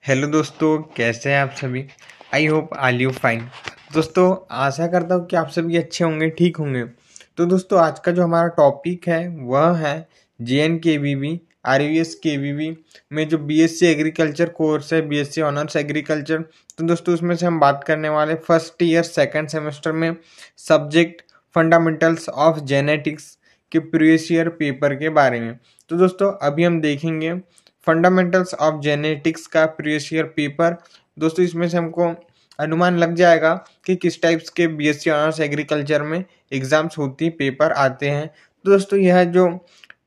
Hello दोस्तों, कैसे हैं आप सभी। I hope all you fine. दोस्तों, आशा करता हूँ कि आप सभी अच्छे होंगे, ठीक होंगे। तो दोस्तों, आज का जो हमारा टॉपिक है वह है JNKVB RVS में जो बीएससी एग्रीकल्चर कोर्स है, बीएससी ऑनर्स एग्रीकल्चर। तो दोस्तों, उसमें से हम बात करने वाले फर्स्ट ईयर सेकेंड सेमेस्टर में सब्जेक्ट फंडामेंटल्स ऑफ जेनेटिक्स के प्रीवियस ईयर पेपर के बारे में। तो दोस्तों, अभी हम देखेंगे फंडामेंटल्स ऑफ जेनेटिक्स का प्रीवियस ईयर पेपर। दोस्तों, इसमें से हमको अनुमान लग जाएगा कि किस टाइप्स के बीएससी ऑनर्स एग्रीकल्चर में एग्जाम्स होती पेपर आते हैं। तो दोस्तों, यह जो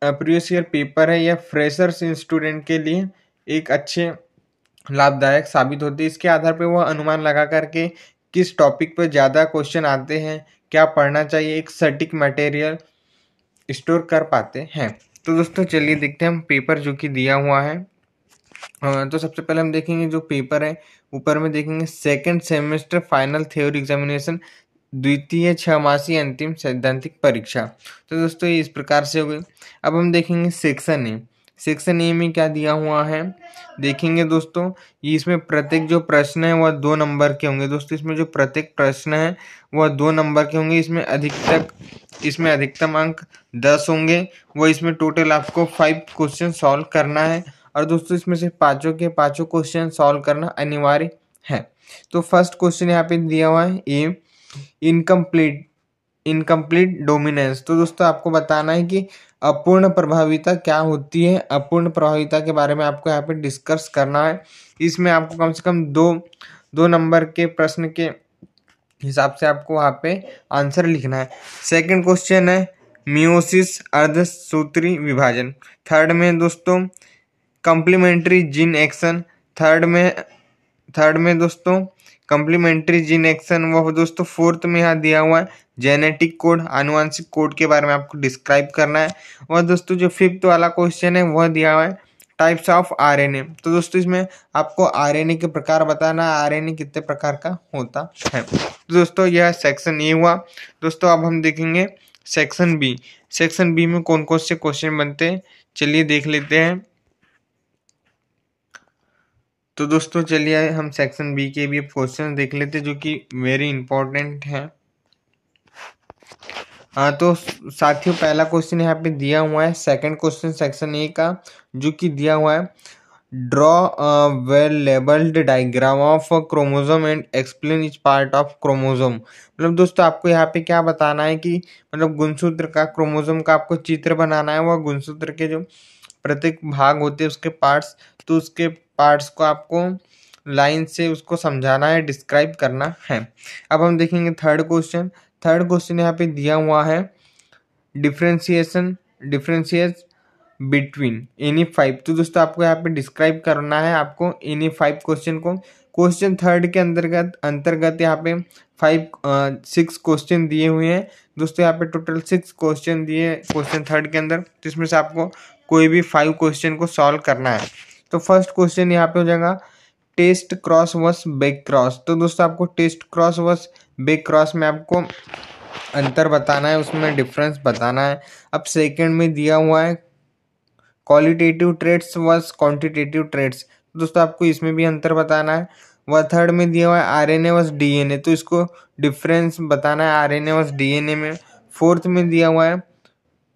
प्रीवियस ईयर पेपर है, यह फ्रेशर्स स्टूडेंट के लिए एक अच्छे लाभदायक साबित होते हैं। इसके आधार पर वह अनुमान लगा करके किस टॉपिक पर ज़्यादा क्वेश्चन आते हैं, क्या पढ़ना चाहिए, एक सटीक मटेरियल स्टोर कर पाते हैं। तो दोस्तों, चलिए देखते हैं हम पेपर जो कि दिया हुआ है। तो सबसे पहले हम देखेंगे जो पेपर है, ऊपर में देखेंगे second semester final theory examination, द्वितीय छमासी अंतिम सैद्धांतिक परीक्षा। तो दोस्तों, ये इस प्रकार से हो गई। अब हम देखेंगे सेक्शन ए। सेक्शन ए में क्या दिया हुआ है देखेंगे दोस्तों। ये इसमें प्रत्येक जो प्रश्न है वह 2 नंबर के होंगे। दोस्तों, इसमें जो प्रत्येक प्रश्न है वह 2 नंबर के होंगे। इसमें अधिकतम अंक 10 होंगे। वो इसमें टोटल आपको 5 क्वेश्चन सॉल्व करना है। और दोस्तों, इसमें से पांचों के पांचों क्वेश्चन सॉल्व करना अनिवार्य है। तो फर्स्ट क्वेश्चन यहाँ पे दिया हुआ है ए, इनकम्प्लीट डोमिनेंस। तो दोस्तों, आपको बताना है कि अपूर्ण प्रभाविता क्या होती है। अपूर्ण प्रभाविता के बारे में आपको यहाँ पे डिस्कस करना है। इसमें आपको कम से कम दो नंबर के प्रश्न के हिसाब से आपको वहाँ पे आंसर लिखना है। सेकंड क्वेश्चन है मियोसिस अर्धसूत्री विभाजन। थर्ड में दोस्तों कम्प्लीमेंट्री जीन एक्शन। थर्ड में दोस्तों कम्प्लीमेंट्री जीन एक्शन। वह दोस्तों फोर्थ में यहाँ दिया हुआ है जेनेटिक कोड, आनुवंशिक कोड के बारे में आपको डिस्क्राइब करना है। और दोस्तों, जो फिफ्थ वाला क्वेश्चन है वह दिया हुआ है टाइप्स ऑफ आरएनए। तो दोस्तों, इसमें आपको आरएनए के प्रकार बताना है, आरएनए कितने प्रकार का होता है। तो दोस्तों, यह सेक्शन ए हुआ। दोस्तों, अब हम देखेंगे सेक्शन बी। सेक्शन बी में कौन कौन से क्वेश्चन बनते हैं, चलिए देख लेते हैं। तो दोस्तों, चलिए हम सेक्शन बी के भी क्वेश्चन देख लेते हैं जो कि वेरी इंपॉर्टेंट है। हाँ, तो साथियों, पहला क्वेश्चन यहाँ पे दिया हुआ है सेकंड क्वेश्चन सेक्शन ए का, जो कि दिया हुआ है draw a well labelled diagram of chromosome and explain each part of chromosome. मतलब दोस्तों, आपको यहाँ पे क्या बताना है कि मतलब गुणसूत्र का, क्रोमोसोम का आपको चित्र बनाना है। वह गुणसूत्र के जो प्रत्येक भाग होते हैं उसके पार्ट्स, तो उसके पार्ट्स को आपको लाइन से उसको समझाना है, डिस्क्राइब करना है। अब हम देखेंगे थर्ड क्वेश्चन। थर्ड क्वेश्चन यहाँ पे दिया हुआ है डिफरेंशिएट बिटवीन एनी 5। तो दोस्तों, आपको यहाँ पे डिस्क्राइब करना है आपको एनी 5 क्वेश्चन को। क्वेश्चन थर्ड के अंतर्गत यहाँ पे 6 क्वेश्चन दिए हुए हैं। दोस्तों, यहाँ पे टोटल 6 क्वेश्चन दिए क्वेश्चन थर्ड के अंदर, तो इसमें से आपको कोई भी 5 क्वेश्चन को सॉल्व करना है। तो फर्स्ट क्वेश्चन यहाँ पे हो जाएगा test cross versus back cross. तो दोस्तों, आपको test cross versus back cross में आपको अंतर बताना है, उसमें डिफरेंस बताना है। अब सेकंड में दिया हुआ है qualitative traits versus quantitative traits. दोस्तों, आपको इसमें भी अंतर बताना है। वह थर्ड में दिया हुआ है आरएनए वर्स डीएनए, तो इसको डिफरेंस बताना है आरएनए वर्स डीएनए में। फोर्थ में दिया हुआ है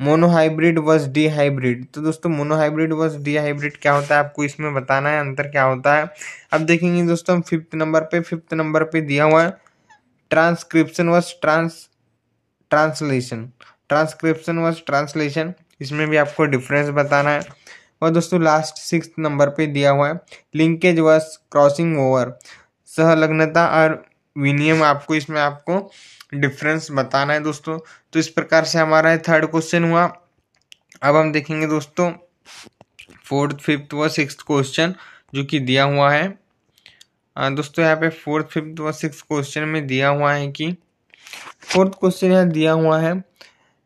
मोनोहाइब्रिड वर्स डी हाइब्रिड। तो दोस्तों, मोनोहाइब्रिड वर्स डी हाइब्रिड क्या होता है आपको इसमें बताना है, अंतर क्या होता है। अब देखेंगे दोस्तों हम फिफ्थ नंबर पे दिया हुआ है ट्रांसक्रिप्शन वर्स ट्रांसलेशन। इसमें भी आपको डिफरेंस बताना है। और दोस्तों, लास्ट 6th नंबर पे दिया हुआ है लिंकेज वर्स क्रॉसिंग ओवर, सहलग्नता और विनिमय। आपको इसमें आपको डिफरेंस बताना है दोस्तों। तो इस प्रकार से हमारा थर्ड क्वेश्चन हुआ। अब हम देखेंगे दोस्तों फोर्थ, फिफ्थ व सिक्स्थ क्वेश्चन जो कि दिया हुआ है। दोस्तों, यहाँ पे फोर्थ, फिफ्थ व सिक्स्थ क्वेश्चन में दिया हुआ है कि फोर्थ क्वेश्चन यहाँ दिया हुआ है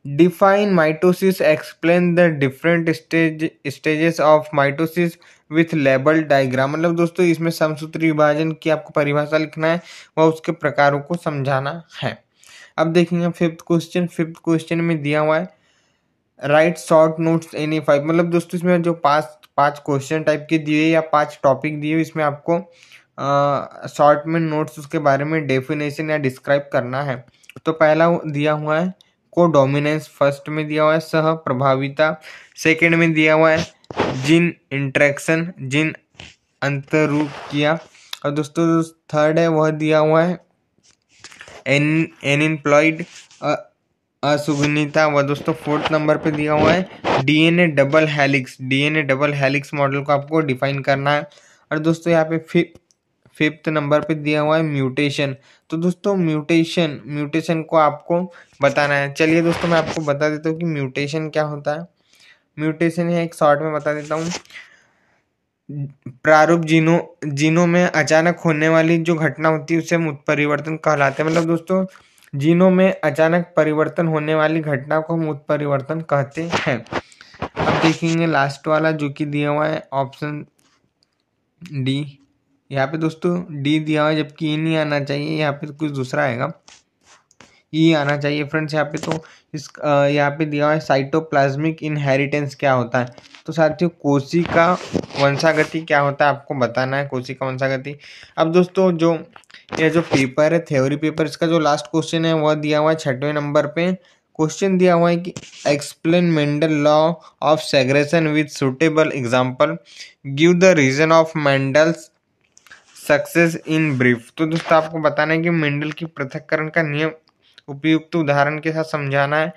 define mitosis, explain the different stages of mitosis with label diagram. मतलब दोस्तों, इसमें समसूत्री विभाजन की आपको परिभाषा लिखना है, वह उसके प्रकारों को समझाना है। अब देखेंगे फिफ्थ क्वेश्चन में दिया हुआ है राइट शॉर्ट नोट्स एनी 5। मतलब दोस्तों, इसमें जो पास्ट 5 क्वेश्चन टाइप के दिए या 5 टॉपिक दिए, इसमें आपको शॉर्ट में नोट्स उसके बारे में डेफिनेशन या डिस्क्राइब करना है। तो पहला दिया हुआ है कोडोमिनेंस, फर्स्ट में दिया हुआ है सह प्रभाविता, सेकंड में दिया हुआ है जीन इंटरेक्शन, जीन अंतरूकिया, और दोस्तों जो थर्ड है वह दिया हुआ है एनइम्प्लॉयड असुगुणिता, व दोस्तों फोर्थ नंबर पे दिया हुआ है डीएनए डबल हेलिक्स मॉडल को आपको डिफाइन करना है। और दोस्तों यहाँ पे फिफ्थ नंबर पे दिया हुआ है म्यूटेशन। तो दोस्तों म्यूटेशन को आपको बताना है। चलिए दोस्तों मैं आपको बता देता हूँ कि म्यूटेशन क्या होता है। म्यूटेशन है, एक शॉर्ट में बता देता हूँ, प्रारूप जीनों में अचानक होने वाली जो घटना होती है उसे हम उत्परिवर्तन कहलाते हैं। मतलब दोस्तों जीनों में अचानक परिवर्तन होने वाली घटना को हम उत्परिवर्तन कहते हैं। अब देखेंगे लास्ट वाला जो कि दिया हुआ है ऑप्शन डी। यहाँ पे दोस्तों डी दिया हुआ है, जबकि ई नहीं आना चाहिए, यहाँ पे कुछ दूसरा आएगा, ई आना चाहिए फ्रेंड्स यहाँ पे। तो इस यहाँ पे दिया हुआ है साइटोप्लाज्मिक इनहेरिटेंस क्या होता है। तो साथियों कोशिका वंशागति क्या होता है आपको बताना है, कोशिका वंशागति। अब दोस्तों जो ये जो पेपर है थ्योरी पेपर, इसका जो लास्ट क्वेश्चन है वह दिया हुआ है 6वें नंबर पे। क्वेश्चन दिया हुआ है कि explain Mendel law of segregation with suitable example, give the reason of Mendel's success in brief. तो दोस्तों आपको बताना है कि मेंडल की पृथक्करण का नियम उपयुक्त उदाहरण के साथ समझाना है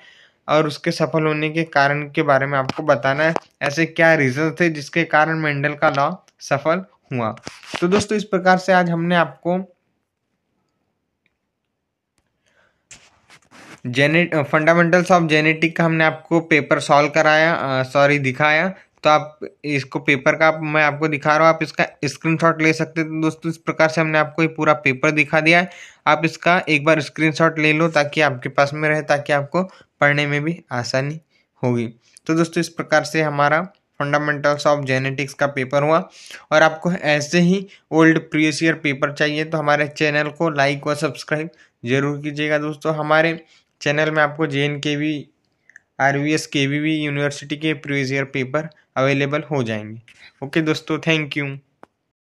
और उसके सफल होने के कारण के बारे में आपको बताना है। ऐसे क्या रीजन थे जिसके कारण मेंडल का लॉ सफल हुआ। तो दोस्तों इस प्रकार से आज हमने आपको फंडामेंटल्स ऑफ जेनेटिक का हमने आपको पेपर सॉल्व कराया, दिखाया। तो आप इसको पेपर का मैं आपको दिखा रहा हूँ, आप इसका स्क्रीनशॉट ले सकते हैं। तो दोस्तों इस प्रकार से हमने आपको ये पूरा पेपर दिखा दिया है। आप इसका एक बार स्क्रीनशॉट ले लो ताकि आपके पास में रहे, ताकि आपको पढ़ने में भी आसानी होगी। तो दोस्तों इस प्रकार से हमारा फंडामेंटल्स ऑफ जेनेटिक्स का पेपर हुआ। और आपको ऐसे ही ओल्ड प्रीवियस ईयर पेपर चाहिए तो हमारे चैनल को लाइक व सब्सक्राइब जरूर कीजिएगा। दोस्तों हमारे चैनल में आपको JNKV RVS KVV यूनिवर्सिटी के प्रीवियस ईयर पेपर अवेलेबल हो जाएंगे। ओके दोस्तों, थैंक यू।